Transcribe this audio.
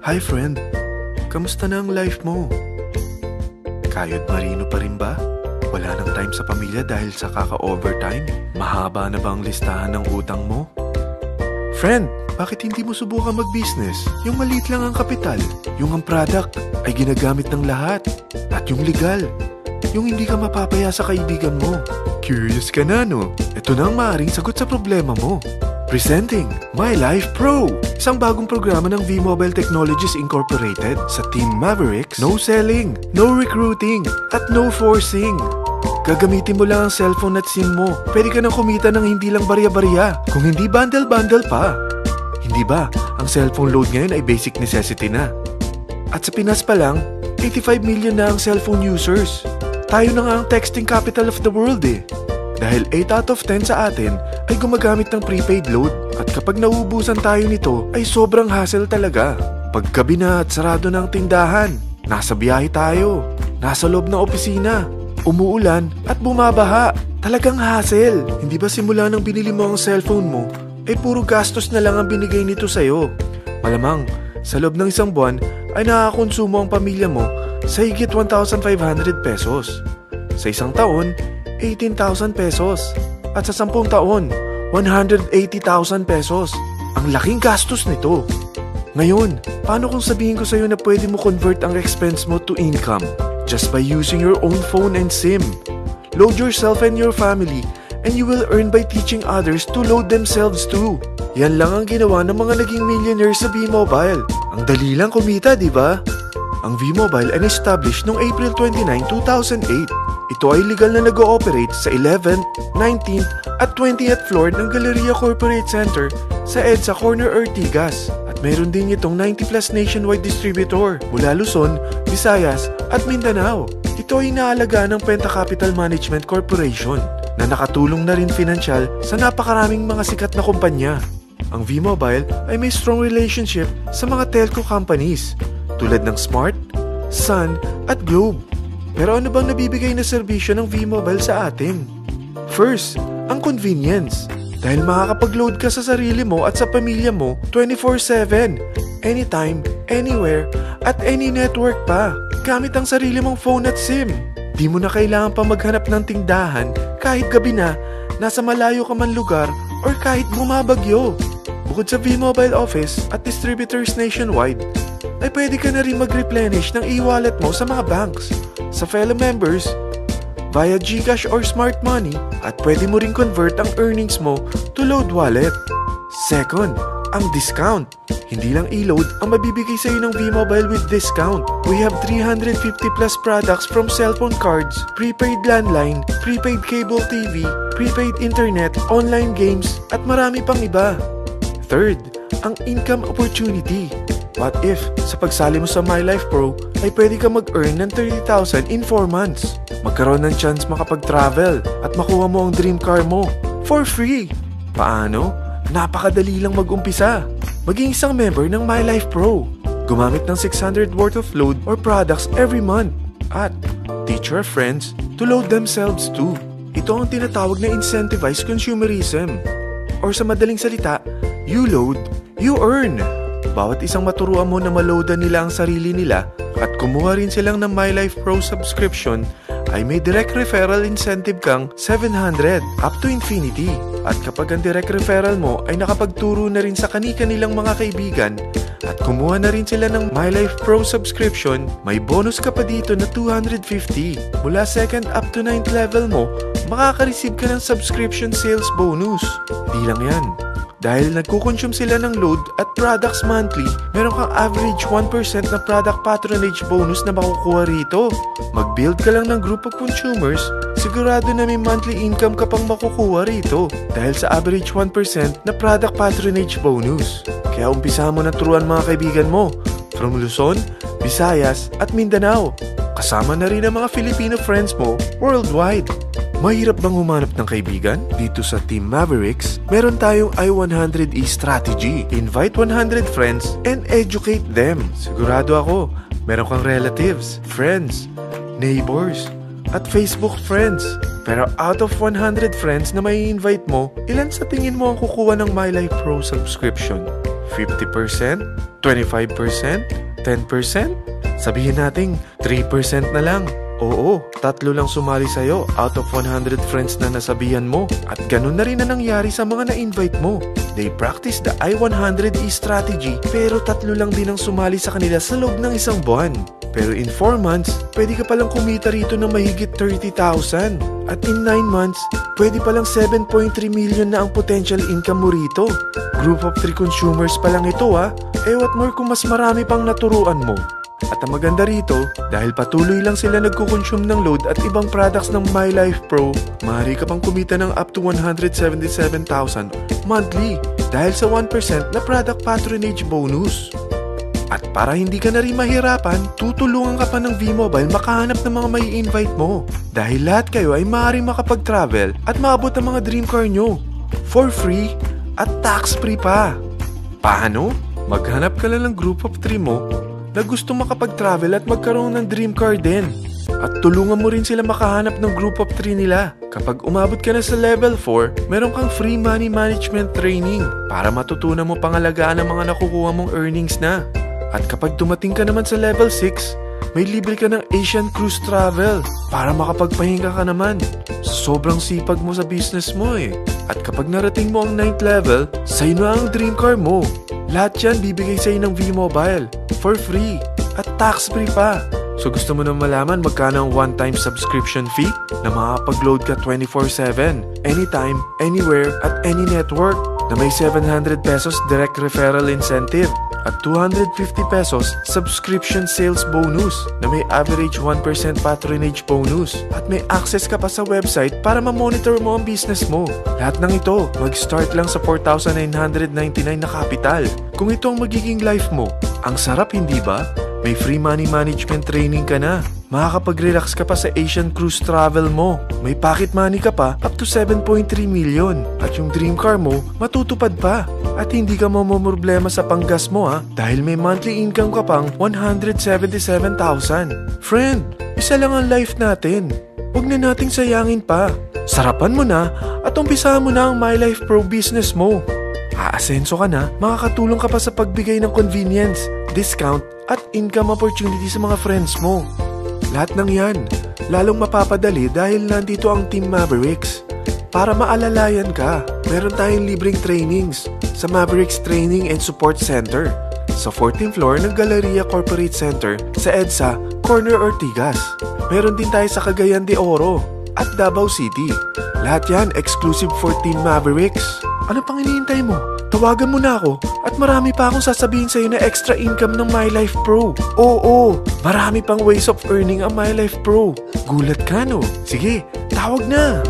Hi friend, kamusta na ang life mo? Kayod marino pa rin ba? Wala nang time sa pamilya dahil sa kaka-overtime? Mahaba na ba ang listahan ng utang mo? Friend, bakit hindi mo subukan mag-business? Yung maliit lang ang kapital, yung ang product ay ginagamit ng lahat, at yung legal, yung hindi ka mapapaya sa kaibigan mo. Curious ka na, no? Ito na ang maaaring sagot sa problema mo. Presenting My Life Pro, isang bagong programa ng V-Mobile Technologies Incorporated. Sa Team Mavericks, no selling, no recruiting, at no forcing. Gagamitin mo lang ang cellphone at SIM mo. Pwede ka nang kumita ng hindi lang barya-barya, kung hindi bundle-bundle pa. Hindi ba, ang cellphone load ngayon ay basic necessity na. At sa Pinas pa lang, 85 million na ang cellphone users. Tayo na nga ang texting capital of the world eh. Dahil 8 out of 10 sa atin ay gumagamit ng prepaid load. At kapag nauubusan tayo nito ay sobrang hassle talaga. Paggabi na at sarado ng tindahan, nasa biyahe tayo, nasa loob ng opisina, umuulan at bumabaha. Talagang hassle. Hindi ba simula nang binili mo ang cellphone mo ay puro gastos na lang ang binigay nito sa'yo? Malamang sa loob ng isang buwan ay nakakakonsumo ang pamilya mo sa higit 1,500 pesos. Sa isang taon, 18,000 pesos. At sa 10 taon, 180,000 pesos. Ang laking gastos nito. Ngayon, paano kung sabihin ko sa'yo na pwede mo convert ang expense mo to income just by using your own phone and SIM? Load yourself and your family and you will earn by teaching others to load themselves too. Yan lang ang ginawa ng mga naging millionaires sa V-Mobile. Ang dali lang kumita, di ba? Ang V-Mobile ay established noong April 29, 2008. Ito ay legal na nag-ooperate sa 11th, 19th at 20th floor ng Galleria Corporate Center sa EDSA Corner Ortigas. At meron din itong 90 plus nationwide distributor mula Luzon, Visayas at Mindanao. Ito ay inaalagaan ng Penta Capital Management Corporation na nakatulong na rin pinansyal sa napakaraming mga sikat na kumpanya. Ang V-Mobile ay may strong relationship sa mga telco companies tulad ng Smart, Sun at Globe. Pero ano bang nabibigay na serbisyo ng V-Mobile sa atin? First, ang convenience. Dahil makakapag-load ka sa sarili mo at sa pamilya mo 24/7, anytime, anywhere, at any network pa. Gamit ang sarili mong phone at SIM. Di mo na kailangan pa maghanap ng tindahan kahit gabi na, nasa malayo ka man lugar, or kahit bumabagyo. Bukod sa V-Mobile office at distributors nationwide, ay pwede ka na rin mag-replenish ng e-wallet mo sa mga banks, sa fellow members, via GCash or Smart Money, at pwede mo rin convert ang earnings mo to load wallet. Second, ang discount. Hindi lang e-load ang mabibigay sa iyo ng V-Mobile with discount. We have 350 plus products from cellphone cards, prepaid landline, prepaid cable TV, prepaid internet, online games, at marami pang iba. Third, ang income opportunity. What if, sa pagsali mo sa My Life Pro, ay pwede ka mag-earn ng 30,000 in 4 months? Magkaroon ng chance makapag-travel at makuha mo ang dream car mo for free. Paano? Napakadali lang mag-umpisa. Maging isang member ng My Life Pro. Gumamit ng 600 worth of load or products every month. At teach your friends to load themselves too. Ito ang tinatawag na incentivized consumerism. Or sa madaling salita, you load, you earn. Bawat isang maturuan mo na maloadan nila ang sarili nila at kumuha rin silang ng My Life Pro subscription ay may direct referral incentive kang 700 up to infinity. At kapag ang direct referral mo ay nakapagturo na rin sa kani-kanilang mga kaibigan at kumuha na rin sila ng My Life Pro subscription, may bonus ka pa dito na 250. Mula 2nd up to 9th level mo, makaka-receive ka ng subscription sales bonus. Di lang yan. Dahil nagkukonsume sila ng load at products monthly, meron kang average 1% na product patronage bonus na makukuha rito. Mag-build ka lang ng group of consumers, sigurado na may monthly income ka pang makukuha rito dahil sa average 1% na product patronage bonus. Kaya umpisa mo na turuan mga kaibigan mo from Luzon, Visayas at Mindanao. Kasama na rin ang mga Filipino friends mo worldwide. Mahirap bang humanap ng kaibigan? Dito sa Team Mavericks, meron tayong I100E strategy. Invite 100 friends and educate them. Sigurado ako, meron kang relatives, friends, neighbors, at Facebook friends. Pero out of 100 friends na may invite mo, ilan sa tingin mo ang kukuha ng My Life Pro subscription? 50%? 25%? 10%? Sabihin nating 3% na lang. Oo, 3 lang sumali sa'yo out of 100 friends na nasabihan mo. At ganun na rin na nangyari sa mga na-invite mo. They practice the I-100E strategy pero 3 lang din ang sumali sa kanila sa loob ng isang buwan. Pero in 4 months, pwede ka palang kumita rito ng mahigit 30,000. At in 9 months, pwede palang 7.3 million na ang potential income mo rito. Group of 3 consumers pa lang ito what more kung mas marami pang naturuan mo. At ang maganda rito, dahil patuloy lang sila nagko-consume ng load at ibang products ng MyLife Pro, maaari ka pang kumita ng up to 177,000 monthly dahil sa 1% na product patronage bonus. At para hindi ka na rin mahirapan, tutulungan ka pa ng V-Mobile makahanap ng mga may invite mo. Dahil lahat kayo ay maaaring makapag-travel at maabot ang mga dream car nyo for free at tax-free pa. Paano? Maghanap ka lang ng group of 3 mo na gusto makapag-travel at magkaroon ng dream car din. At tulungan mo rin sila makahanap ng group of 3 nila. Kapag umabot ka na sa level 4, meron kang free money management training para matutunan mo pangalagaan ang mga nakukuha mong earnings na. At kapag dumating ka naman sa level 6, may libre ka ng Asian Cruise Travel para makapagpahinga ka naman. Sobrang sipag mo sa business mo At kapag narating mo ang 9th level, sa'yo na ang dream car mo. Lahat yan bibigay sa'yo ng V-Mobile for free at tax-free pa. So gusto mo na malaman magkano ang one-time subscription fee na makakapag-load ka 24/7, anytime, anywhere, at any network na may 700 pesos direct referral incentive at 250 pesos subscription sales bonus na may average 1% patronage bonus at may access ka pa sa website para ma-monitor mo ang business mo. Lahat ng ito, mag-start lang sa 4,999 na capital. Kung ito ang magiging life mo, ang sarap hindi ba? May free money management training ka na. Makakapag-relax ka pa sa Asian Cruise Travel mo. May pocket money ka pa up to 7.3 million. At yung dream car mo, matutupad pa. At hindi ka mamumroblema sa panggas mo dahil may monthly income ka pang 177,000. Friend, isa lang ang life natin. Huwag na nating sayangin pa. Sarapan mo na at umpisahan mo na ang MyLife Pro business mo. Aasenso ka na, makakatulong ka pa sa pagbigay ng convenience, discount, at income opportunity sa mga friends mo. Lahat ng yan, lalong mapapadali dahil nandito ang Team Mavericks. Para maalalayan ka, meron tayong libreng trainings sa Mavericks Training and Support Center sa 14th floor ng Galleria Corporate Center sa EDSA, Corner Ortigas. Meron din tayo sa Cagayan de Oro at Davao City. Lahat yan exclusive for Team Mavericks. Ano pang hinihintay mo? Tawagan mo na ako at marami pa akong sasabihin sa'yo na extra income ng MyLife Pro. Oo, marami pang ways of earning ang MyLife Pro. Gulat ka no? Sige, tawag na!